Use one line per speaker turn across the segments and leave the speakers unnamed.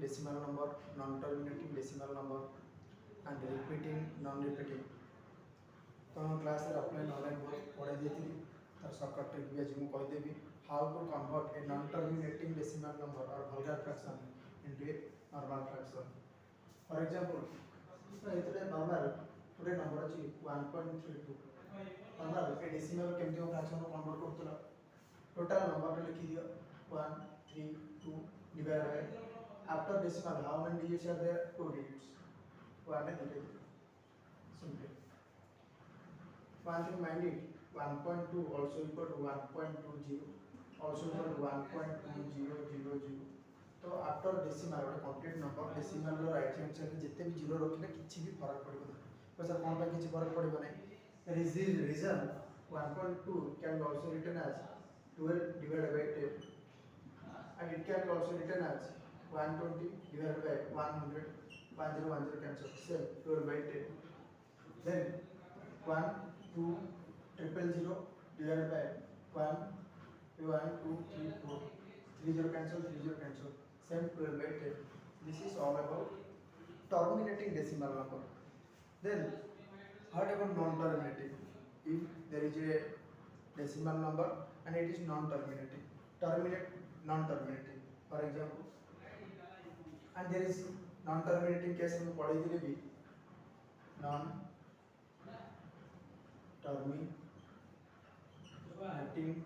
decimal number, non-terminating decimal number, and repeating, non-repeating. तो हम class रे ऑफलाइन ऑनलाइन बहुत पढ़ाई देती तर शॉर्टकट ट्रिक भी आज मैं कह देबी how to convert a non terminating decimal number और vulgar fraction into a normal fraction. For example तो इतने नॉर्मल पूरे नंबर अछि 1.32 नॉर्मल ए डेसिमल केमती को फ्रैक्शन को कन्वर्ट करतला टोटल नंबर लिखि दियो 132 divided by after decimal how many digits are there? 2 digits. 1 and 2 simply. One thing mind it, 1.2 also equal to 1.20 also equal to 1.2000. तो आफ्टर डेसिमल गोटे complete number decimal row right hand side जिते भी zero रखिले किछि भी फरक पड़बो ना तो sir कोन पे किछि फरक पड़बो नै there is this reason 1.2 can be also written as 12 divided by 10 and it can be also written as 120 divided by 100 1010 cancel same 12 by 10 then 1 2 triple 0 divided by 1 2 3 4 30 cancel same 12 by 10. This is all about terminating decimal number. Then what about non-terminating? If there is a decimal number and it is non-terminating, terminate non-terminating. For example, and there is non-terminating case में पढ़ी थी भी non-terminating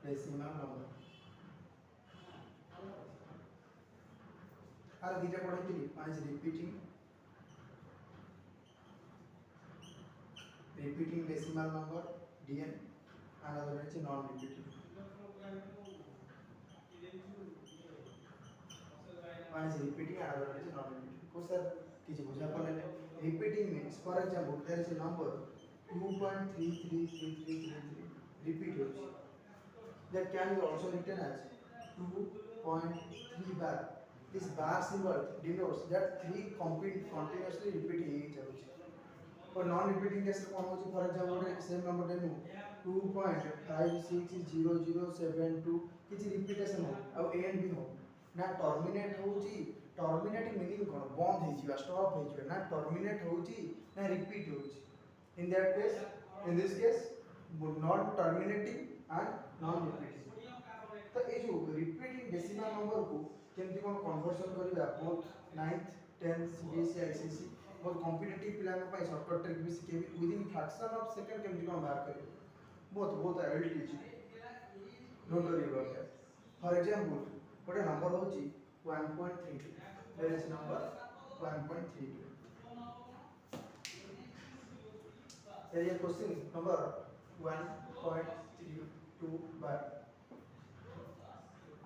decimal number. और दीटा पढ़ी थी one is repeating decimal number dn another is non-repeating. One is repeating another is non-repeating. को sir किसी बुझा पड़े repeating means for example there is a number 2.333333 repeat होती that can be also written as 2.3 bar. This bar symbol denotes that 3 continuously repeating each other. For non-repeating case कौन होची for example same number देनु 2.560072 किछि repetition हो और a and b हो ना terminate होची terminating meaning कोन बंद हे जिवा स्टॉप हे जिवा ना टर्मिनेट होची ना रिपीट होची in that case in this case not terminating and non repeating. तो ए जो रिपीटिंग डेसिमल नंबर को केमती कोन कन्वर्जन करिया both 9th 10th CBSE ICSE बहुत कॉम्पिटिटिव पिला को पाई शॉर्टकट ट्रिक भी सिखेबी with in fraction of second केमती कोन बाहर करियो बहुत I will teach don't worry about that. For example गोटे नंबर होची 1.32 there is number 1.32 there is a question number 1.32 bar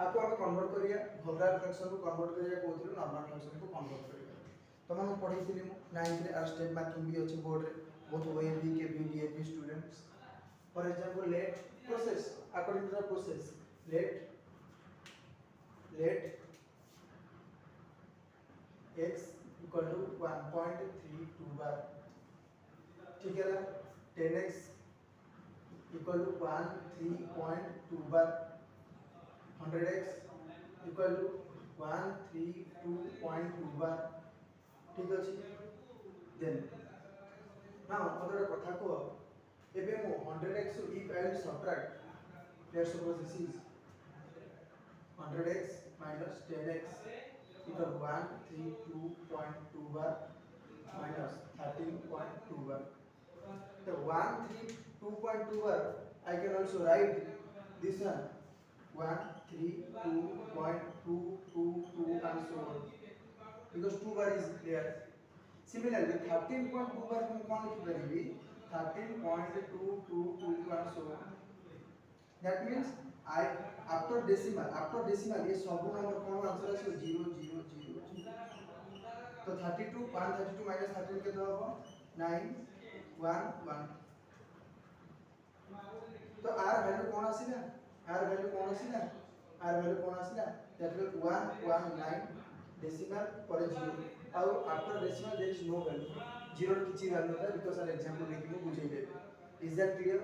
आपको हम कन्वर्ट करिया वल्गर फ्रैक्शन को कन्वर्ट करिया कोथिरो नॉर्मल फ्रैक्शन को कन्वर्ट करिया तो हम पढ़ी थिली 9th रे स्टेप मार्किंग भी अछि बोर्ड रे बोथ OAB के भी DAP students. For example let process according to the process let x equal to 1.32 bar ठीक है ना 10x equal to 13.2 bar 100x equal to 132.2 bar ठीक अछि. then now other कथा को एबे मो 100x if I will subtract let's suppose this is 100x minus 10x equal 132.2 bar minus 13.2 bar. The 132.2 bar I can also write this one 132.222 and so on because 2 bar is there. Similarly 13.2 bar को कौन लिख करेंगे 13.222 and so on. That means I after decimal ये सब number कौन answer है 0 0 0 तो 32 132 minus 13 के होगा 9 1 1 तो r वैल्यू कौन आसीला r वैल्यू कौन आसीला that will 119 decimal पर 0 और after decimal there is no value 0 किछि वैल्यू था because an example लेके मैं बुझाई देबे. Is that clear?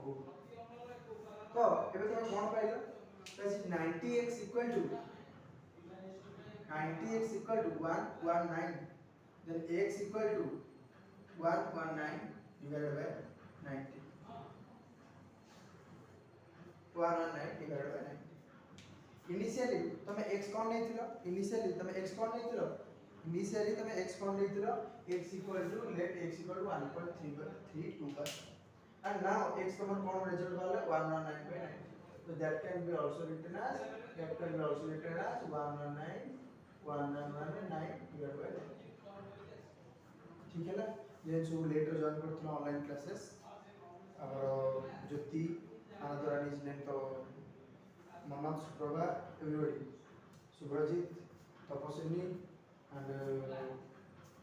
Good. तो एबे तुम कोन pilo Does 90x equal to 119, then x equal to 119 divided by 90, 119 divided by 90. Initially तमे x कोन नेथिलो, इनिशियली तमे x कोन नेथिलो, इनिशियली तमे x cone नेथिलो, x equal to let x equal to 1.325, and now x common cone result वाला 119/90, so that can be also written as 119 divided by 90. ठीक है ना। ये सब letter join करथलो online classes और ज्योति आनंदरानी ने तो Manoj Suprabha everybody Subrajit Tapaswini and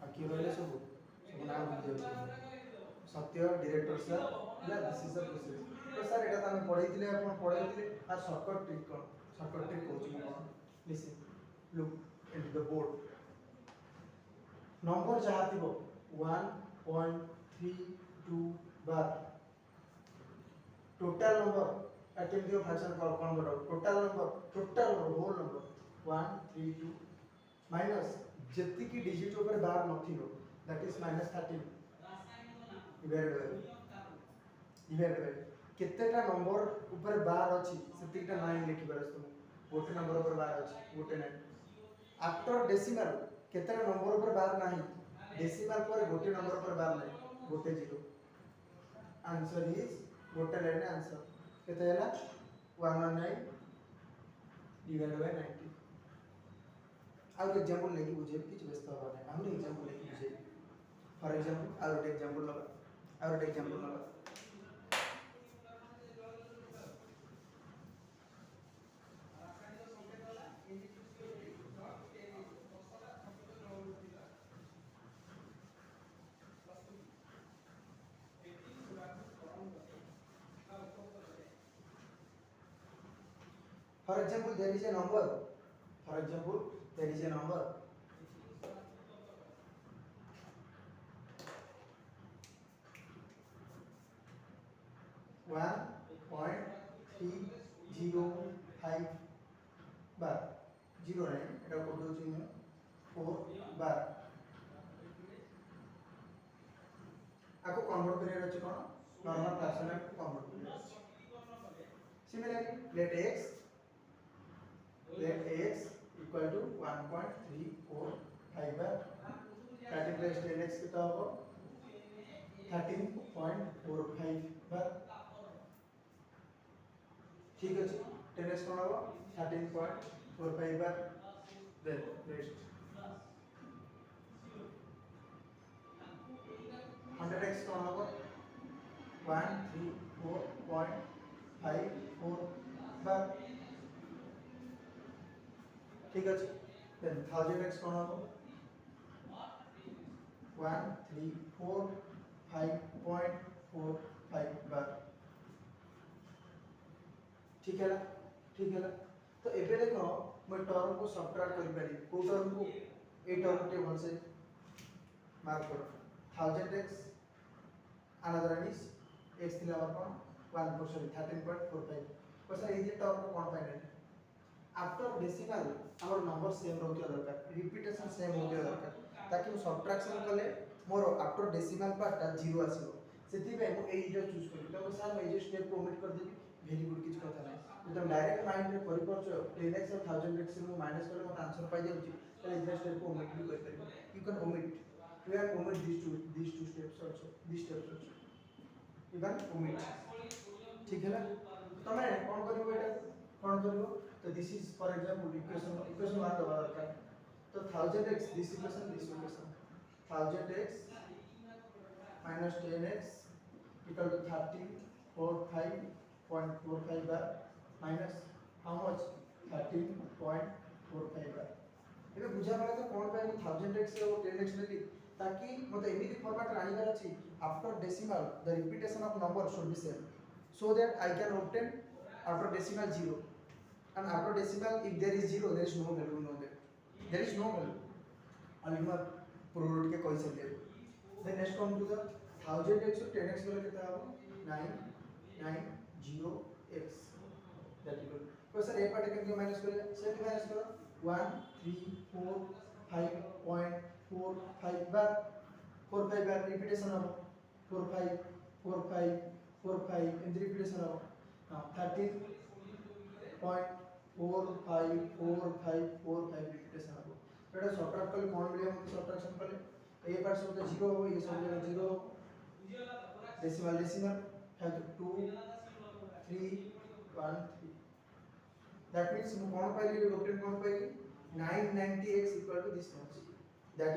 आकी रहले सब नाम भूल जाउछ सत्य डायरेक्टर सर या दिस इज द प्रोसेस तो सर एटा हम पढैतिले आपण पढैतिले आ शॉर्टकट ट्रिक कोन शॉर्टकट ट्रिक कोन listen look into the board number जहा थिबो 1.32 बार टोटल नंबर केमती फ्रैक्शन कौन बड़ा total number whole number 132 minus जति की डिजिट ऊपर बार नथिलो दैट इज -13 डिवाइडेड बाय केतेटा नंबर ऊपर बार अछि सेतिटा 9 लिखि परस तुम गोटे नंबर ऊपर बार अछि गोटे 9 आफ्टर डेसिमल केतेटा नंबर ऊपर बार नाही डेसिमल पर गोटे नंबर ऊपर बार नाही गोटे 0 आंसर इज गोटे लाइन आंसर केते हैला 119 डिवाइडेड बाय 90 आउ एग्जांपल लेके बुझे किछ व्यस्त होबा नै हम एग्जांपल लेके बुझे फॉर एग्जांपल आउ एग्जांपल लगा For example, there is a number. 1.305 bar 0 9 এটা কোড দউছি মু 4 bar আকো কনভার্ট করিয়ার আছে কোন নরমাল ফ্র্যাকশনাল কনভার্ট করিয়ার আছে similarly let x equal to 1.345 bar 30 plus 10x कितना होगा 13.45 bar ठीक है 10x कौन होगा 13.45 bar then next 100x कौन होगा 134.54 bar ठीक है then 1000x कौन होगा 134.45 bar ठीक है ना तो एबे देखो मैं टर्म को सबट्रैक्ट कर पारी को टर्म को ए टर्म के वन से मार्क करो 1000x अनदर इज x थिला अपन 13.45 तो सर ये टर्म को कोन फाइनल आफ्टर डेसिमल हमर नंबर सेम रहउतिया दरकार रिपीटेशन सेम होतिया दरकार ताकि हम सबट्रैक्शन कले मोर आफ्टर डेसिमल पार्ट 0 आसीबो सेति पे मु एटा चूज करी तो सर मैं ये स्टेप को ओमिट कर देबी वेरी गुड किछ कथा नै तो डायरेक्ट माइंड में करि परछो 10x और 1000x नु माइनस करले मत आंसर पाइ जाउची तो इस स्टेप को ओमिट भी कर परिबो you can omit you can omit these two steps also you can omit ठीक है ना तो मैं कोन करिवो एटा कोन करिवो तो this is for example equation 1 दबा दरकार तो 1000x this equation 1000x minus 10x equal to 13.45 bar minus how much 13.45 bar ये बुझा पड़ा तो कौन पे 1000x और 10x ले ली ताकि मतलब एमिति फॉर्मेट रानी कर अछि after decimal the repetition of number should be same so that I can obtain after decimal 0 and after decimal if there is 0 there is no value no there is no value अलमा product के कोई से then next come to the 1000x और 10x वाला कितना होगा 990x that equal तो sir ए part केमती माइनस करिया सेमती माइनस करो 1 3 4 5.45 बार 4 5 बार रिपीटेशन हो 4 5 4 5 4 5 इन रिपीटेशन हो 13.454545 रिपीटेशन हो एटा सब्ट्रैक्ट कले कोन मिले हम सब्ट्रैक्शन कले ए पार्ट सब 0 हो ये सब 0 decimal decimal have 2 3 1 3 that means mu kon paili rotate kon paili 990x equal to this much that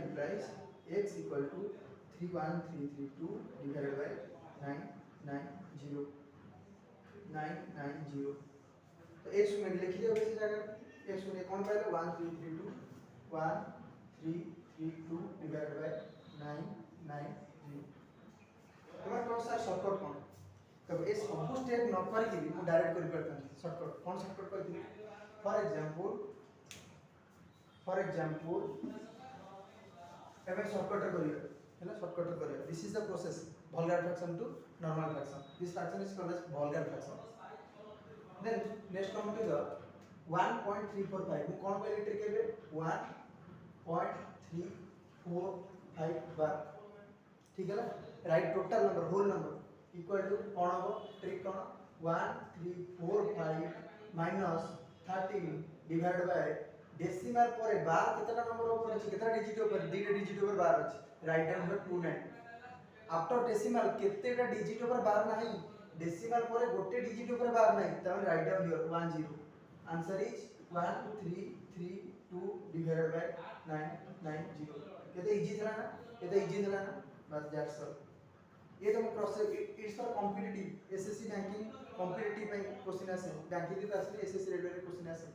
implies x equal to 31332 divided by 990 990 तो x में लिख दिया वैसे जगह x में कौन पाएगा 1332 divided by 990 तुम्हारे पास सर शॉर्टकट कौन तब इस सब स्टेप न करके भी मैं डायरेक्ट कर करता शॉर्टकट कौन शॉर्टकट करती फॉर एग्जांपल एबे शॉर्टकट करियो हैला शॉर्टकट करियो this is the process vulgar fraction to normal fraction this fraction is called as vulgar fraction then next come to the 1.345 ମୁଁ कोन पहले ट्रिक है 1.345 बार ठीक है ना right total number whole number equal to कौन हो ट्रिक कौन 1345 माइनस 13 डिवाइड बाय डेसिमल पर बार कितना नंबर ऊपर अछि कितना डिजिट ऊपर दीटा डिजिट ऊपर बार अछि राइट हैंड पर 29 आफ्टर डेसिमल कितनेटा डिजिट ऊपर बार नहीं डेसिमल पर गोटे डिजिट ऊपर बार नहीं तब write down here 10 answer is 1332 divided by 990 केते इजी थला ना बस दैट्स ऑल ये तो process it's for competitive SSC banking competitive में क्वेश्चन आसे बैंकिंग के असली एसएससी रेलवे के क्वेश्चन आसे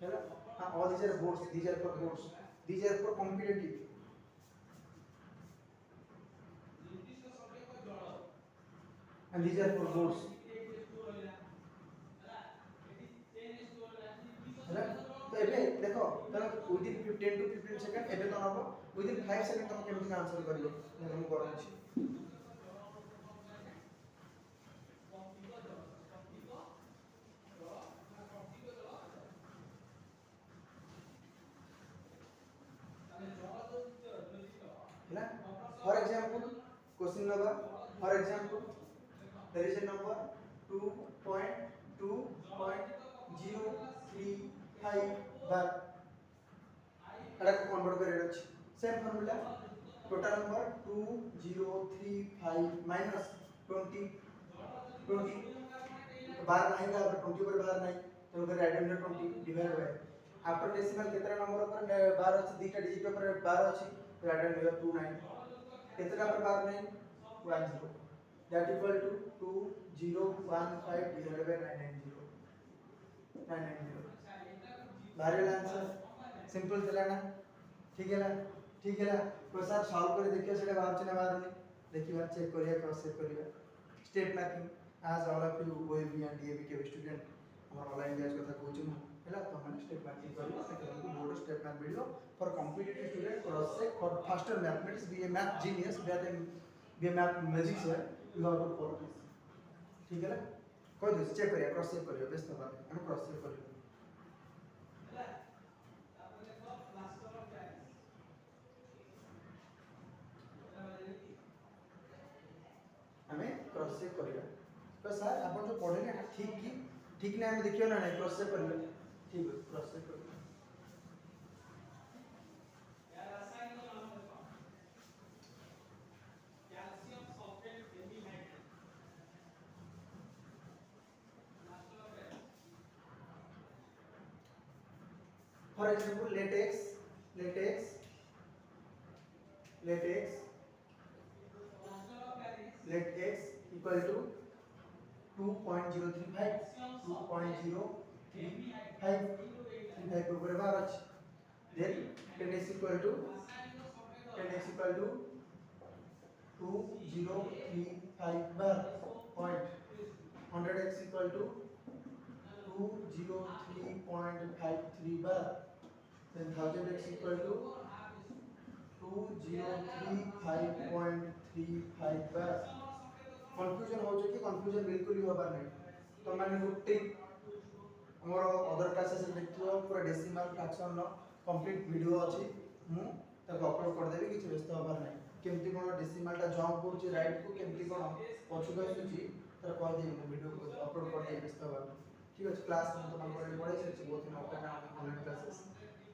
हैला हां all these are boards these are for competitive and these are for boards हैला तो एबे देखो तने विदिन 10 to 15 सेकंड एबे तो नबो विदिन 5 सेकंड तुम केमति आंसर करियो हम करू छी For example, question number. For example, there is a number 2.2.035 bar. अड़ा को convert करे रच. Same formula. Total number 2035 minus 20 bar नहीं का 20 पर बार नहीं तो उधर right hand 20 divide by after decimal कितना नंबर पर बार अछि दीटा डिजिट पर बार अछि राइट हैंड 29 कितना पर बार नहीं 10 that equal to 2015 divided by 990 बारे आंसर सिंपल चला ना ठीक है ना तो सर सॉल्व कर देखिए सेटा बाहर चना बाहर नहीं देखिए चेक करिया क्रॉस चेक करिया step mapping as all of you OAB and DAB के स्टूडेंट हमर ऑनलाइन बैच कथा कोचिंग हैला तो हम स्टेप मैपिंग करियो second board step map video for competitive student cross check for faster mathematics be a math genius be a math magic है you have to follow this ठीक है ना कोई दिस चेक करिया क्रॉस चेक करियो best बात हम cross check करियो हमें क्रॉस चेक करिया तो सर अपन जो पढ़े ना ठीक ना हम देखियो ना क्रॉस चेक करियो ठीक है क्रॉस चेक करियो For example, let x equal to 2.035 2.035 ऊपर बार अछि then 10x equal to 2035 bar point 100x equal to 203.53 bar then 1000x equal to 203.35 bar confusion हो जो कि कंफ्यूजन बिल्कुल ही होबार नहीं तो मैंने रूटीन हमर अदर क्लासेस देखियो पूरा डेसिमल फ्रैक्शन नो कंप्लीट वीडियो अछि मु ताको अपलोड कर देबी किछ व्यस्त होबार नै केमती कोन डेसिमल टा जंप करछि राइट को केमती कोन पछु आସୁछि तार कह देबी मु वीडियो को अपलोड कर देबी व्यस्त होबार ठीक अछि क्लास में तो मन पड़े पड़े से बहुत दिन ओपन ऑनलाइन क्लासेस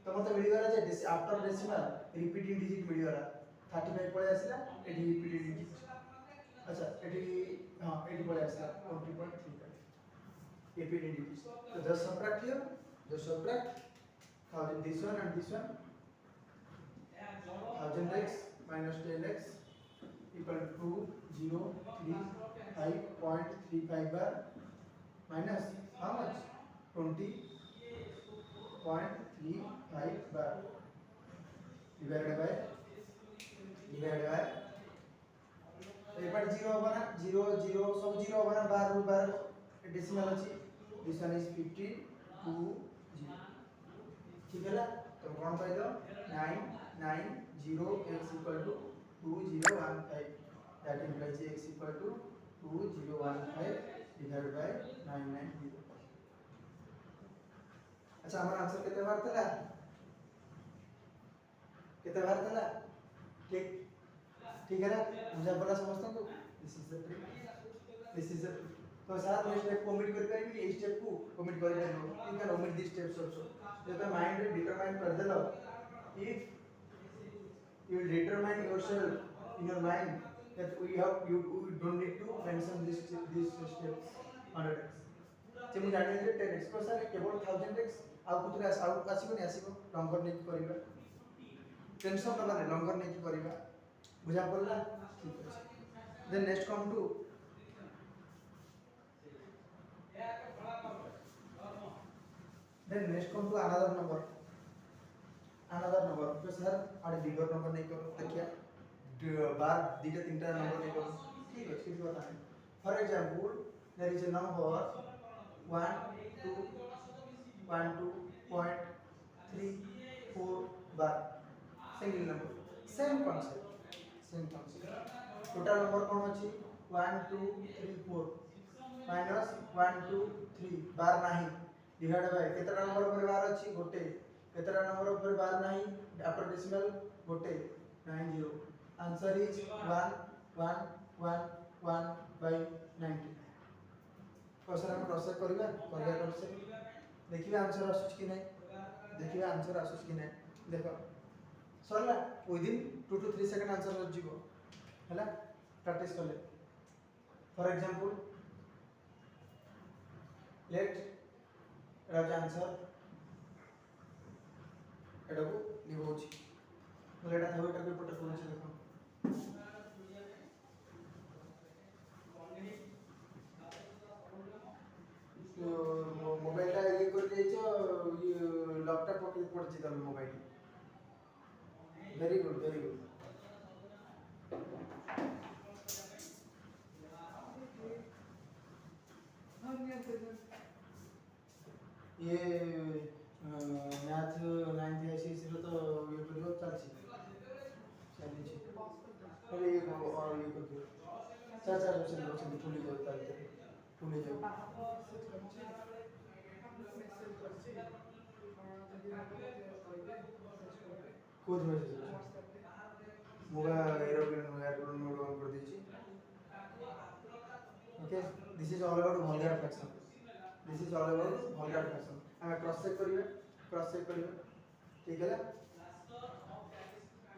तो मते मिल गला जे आफ्टर डेसिमल रिपीटिंग डिजिट मिल गला 35 पळे आसीला एडी रिपीटेड डिजिट अच्छा एडी हां एडी पळे आसीला 20.3 repeated digits. So just subtract here, just subtract 1000 this one and this one. 1000x minus 10x equal to 203.35 bar minus how much? 20.35 bar divided by एक बार 0 होगा ना 0 0 सब 0 होगा ना बार डेसिमल अछि this one is 50 2 0 ठीक है ना तो कौन पाई दो 990 x equal to 2015 that implies x equal to 2015 divided by 990 अच्छा हमारा आंसर कितने बार था ठीक ठीक है ना मुझे बोला समझता हूं दिस इज द तो सर मैं स्टेप को ओमिट कर पाइबी ए स्टेप को ओमिट कर देलो you can omit this steps also जब तो माइंड रे डिटरमाइन कर देलो if you determine yourself in your mind that you don't need to mention this steps 100x जे मु जानि जे 10x को सर केवल 1000x आ कुतरे आसीबो नै आसीबो लंगर नै करिबा टेंशन न माने लंगर नै करिबा बुझा पड़ला ठीक अछि then next come to Then next come to another number. तो सर आड़े बिगर नंबर नहीं करो देखिए बार दीटा तीनटा नंबर नहीं करो ठीक है किसी बात नहीं for example there is a number 1.34 bar single number same concept total number कोन अछि 1 2 3 4 माइनस 1 2 3 बार नहीं डिवाइड बाय केतरा नंबर पर बार अछि गोटे केतरा नंबर पर बार नहीं आफ्टर डेसिमल गोटे 90 आंसर इज 1111/90 क्वेश्चन हम प्रोसेस करिबा करसे देखिबा आंसर आसुछ कि नहीं देखो सरला विदिन 2 to 3 सेकंड आंसर हो जिवो हैला प्रैक्टिस करले for example late Raja answer एटा को लिखोछि बोले एटा थाउ एटा पेपर टा कोन छै देखो तो मोबाइल टा ये कर देछो ये लैपटॉप पकड़ पड़छि त मोबाइल वेरी गुड ये मैथ 9th आईसीएसई रो तो ये करियो चलछि अरे ये और ये करियो चार बच्चे भूल जाओ तारीख भूल जाओ कोड मैसेज मोगा एरोप्लेन मोड ऑन कर दीजिए okay this is all about volume fraction हमें क्रॉस चेक करिवे ठीक है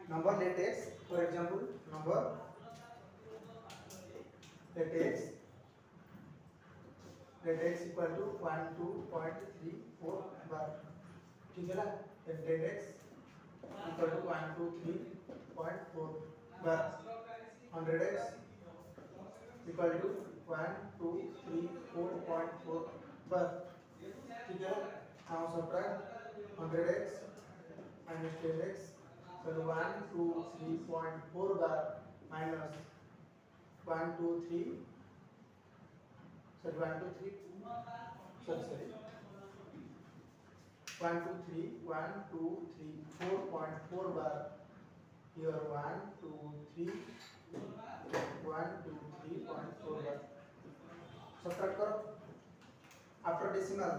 number let x for example number let x equal to 12.34 bar ठीक है ना let x equal to 123.4 bar 100x equal to 1234.4 bar ठीक है now subtract 100x minus 10x so 123.4 bar minus 123 sorry 123.4 bar here 123.4 bar subtract करो after decimal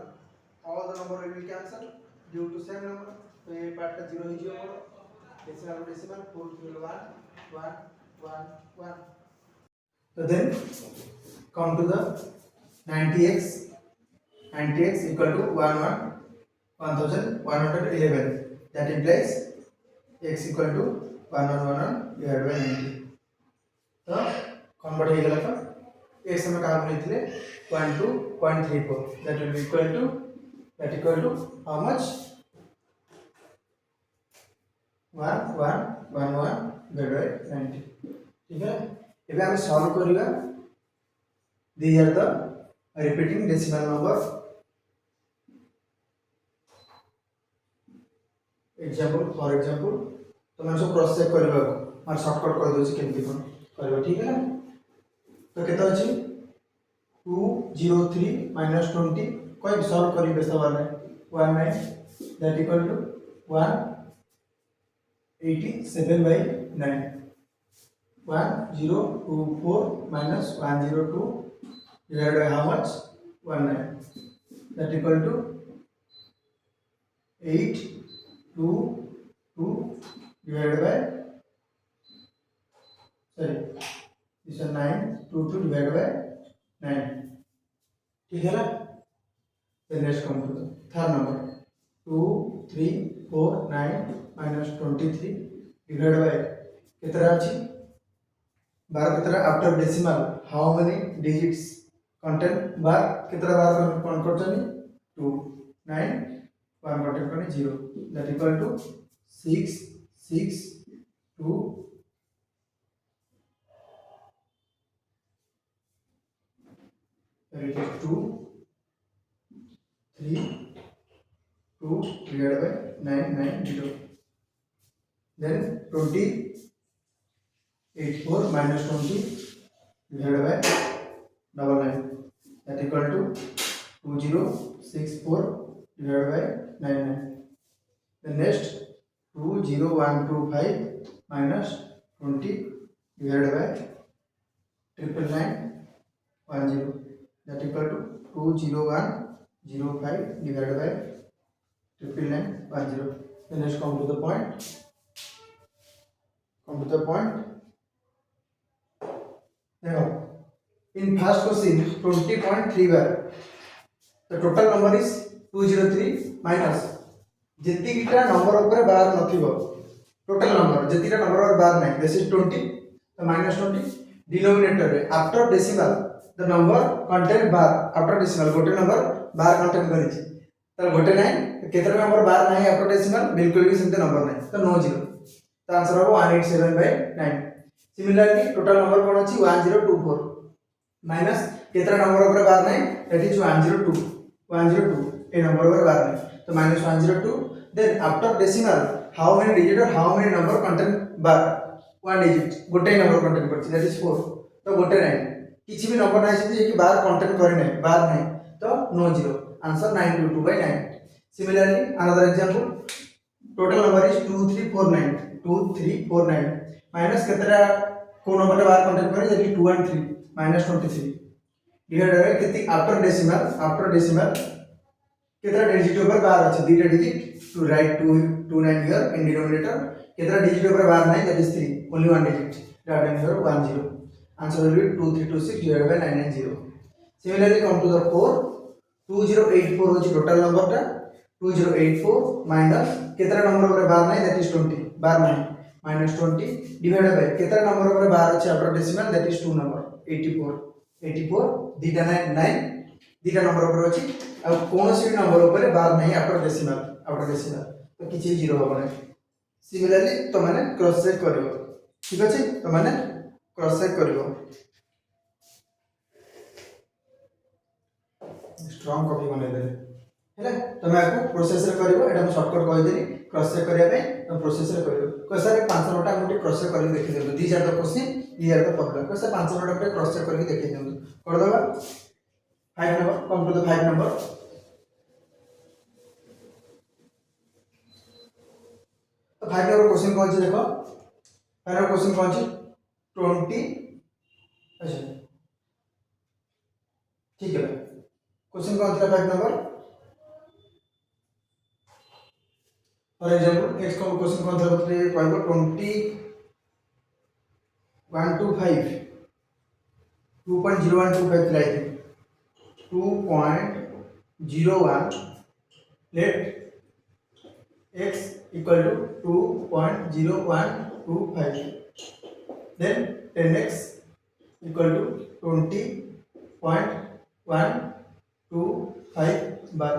all the number will be cancelled due to same number. तो ये part का 0 ही 0 होगा, decimal to decimal 4 3 1 1 1 1. So then come to the 90x. 90x equal to 1111. That implies x equal to 1111 divided by 90. तो convert हो गया तो x हमें कहाँ बोले थे 1 to 0.34. That will be equal to how much? 1111 divided by 90. ठीक है, ଏବେ ଆମେ solve करिगा. These are the repeating decimal number. For example तो मैं सब क्रॉस चेक करबा मार शॉर्टकट कर दोछि केमति कोन करबा. ठीक है ना. तो केता अछि 203 minus 20 कोइ सॉल्व करी बेसा वाला 19 that equal to 187 by 9. 1024 minus 102 divided by how much? 19. That equal to 822 divided by this is 922 divided by 9. ठीक है ना. Then let's come to the third number 2349 minus 23 divided by कितना अछि 12 कितना after decimal how many digits contain बार कितना बार कौन करछनी 2 9 1 contain करनी 0. That equal to 6 6 2 it is 2 3 2 divided by 990. Then 84 minus 20 divided by 99. That equal to 2064 divided by 99. The next 20125 minus 20 divided by 99910. That equal to 20105 divided by 99910. Then let's come to the point. Now, in first question 20.3 bar, the total number is 203 minus जेतिटा number ऊपर बार नथिबो total number जेतिटा number और बार नहीं this is 20 तो minus 20 denominator रे after decimal the number contain bar after decimal गोटे number बार contain करी छी तो गोटे नहीं केतरा नंबर बार नहीं आफ्टर डेसिमल बिल्कुल भी सेमते नंबर नहीं तो नो जीरो. तो आंसर हो 187 by 9. सिमिलरली टोटल नंबर कोन अछि 1024 माइनस केतरा नंबर ऊपर बार नहीं दैट इज 102 ए नंबर ऊपर बार नहीं तो minus 102. Then after decimal how many digit or how many number contain bar one digit गोटे नंबर contain करछि that is 4 तो गोटे नहीं किछि भी नंबर नहीं छै कि बार contain करे नहीं बार नहीं तो no zero. Answer 922 by 9. Similarly another example total number is 2349 minus केतरा को नंबर बार contain करे that is 2 and 3 minus 23 divided by किति after decimal कितना डिजिट ऊपर बार আছে দুইটা digit to right 29 here in denominator कितना डिजिट ऊपर बार नहीं that is 3 only one digit that is 10. Answer will be 2326 divided by 990. Similarly come to the 4 2084 होची total number ता 2084 माइनस कितना नंबर ऊपर बार नहीं दैट इज 20 बार नहीं minus 20 divided by कितना नंबर ऊपर बार আছে after decimal that is 2 number 84 दीटा 9 दीटा नंबर ऊपर अछि आ कौन सी नंबर ऊपर बार नहीं आफ्टर डेसिमल तो किछि जीरो होबो नै. सिमिलरली तो माने क्रॉस चेक करिवो. ठीक अछि तो माने क्रॉस चेक करिवो स्ट्रांग कॉपी बनै दे हैला तो मैं आपको प्रोसेस रे करिवो एटा हम शॉर्टकट कहि देली क्रॉस चेक करिया पे तो प्रोसेस रे करिवो कोसा रे 5 नोटा मोटी क्रॉस चेक करि देखि देबो these are the question the are the problem कोसा 5 नोटा पे क्रॉस चेक करि देखि देबो कर देबा 5 number come to the 5 number. तो 5 नंबर क्वेश्चन कौन सी देखो 5 नंबर क्वेश्चन कौन सी 20 अच्छा ठीक है क्वेश्चन कौन था 5 number for example next question कौन था बोलते कहबो 2125 2.0125 थिला आई 2.01 let x equal to 2.0125 then 10x equal to 20.125 bar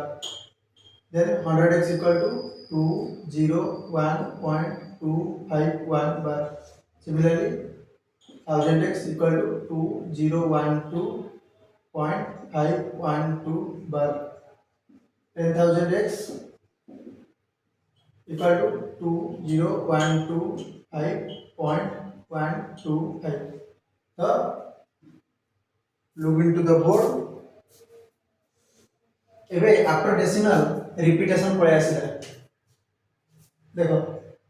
then 100x equal to 201.251 bar similarly 1000x equal to 2012.512 bar 10,000x equal to 2012.125 so look into the board एबे after decimal repetition पळे आसिला देखो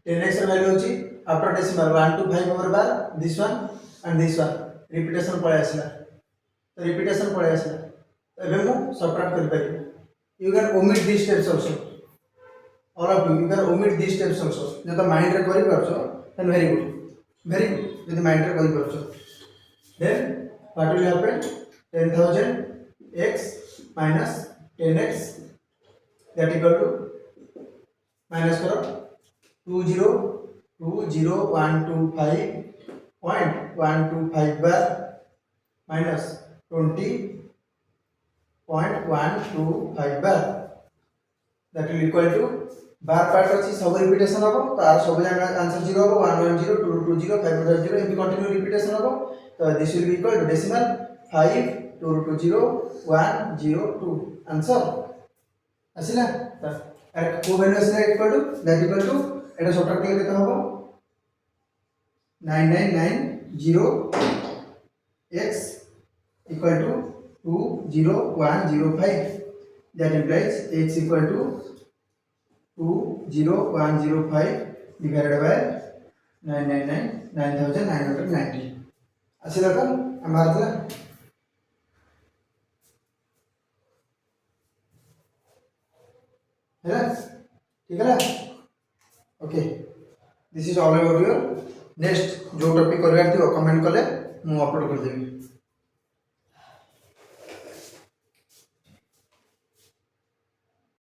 10x value होची after decimal 1 to 5 over bar this one and this one repetition पळे आसिला तो repetition पळे आसिला एबे मु subtract कर पारि you can omit this steps also all of you can omit this steps also जतो माइंड रे करि परछो देन वेरी गुड जतो माइंड रे करि परछो then what will happen 10,000 x minus 10x that equal to minus करो 202125.125 bar minus 20.125 bar that will equal to bar part अछि सब रिपीटेशन हो तार सब जगह आंसर 0 हो 110 220 500 एमती कंटिन्यू रिपीटेशन हो तो this will be equal to decimal 5 220 102 answer आसिला अरे को वैल्यू आसिला equal to that equal to एटा सबट्रैक्ट कले केते होबो 9990 x equal to 20105 that implies x equal to 20105 divided by 9990 आसिला तो मारतला है ठीक है ना okay this is all about your next जो टॉपिक करवार थी कमेंट कले मु अपलोड कर देबी।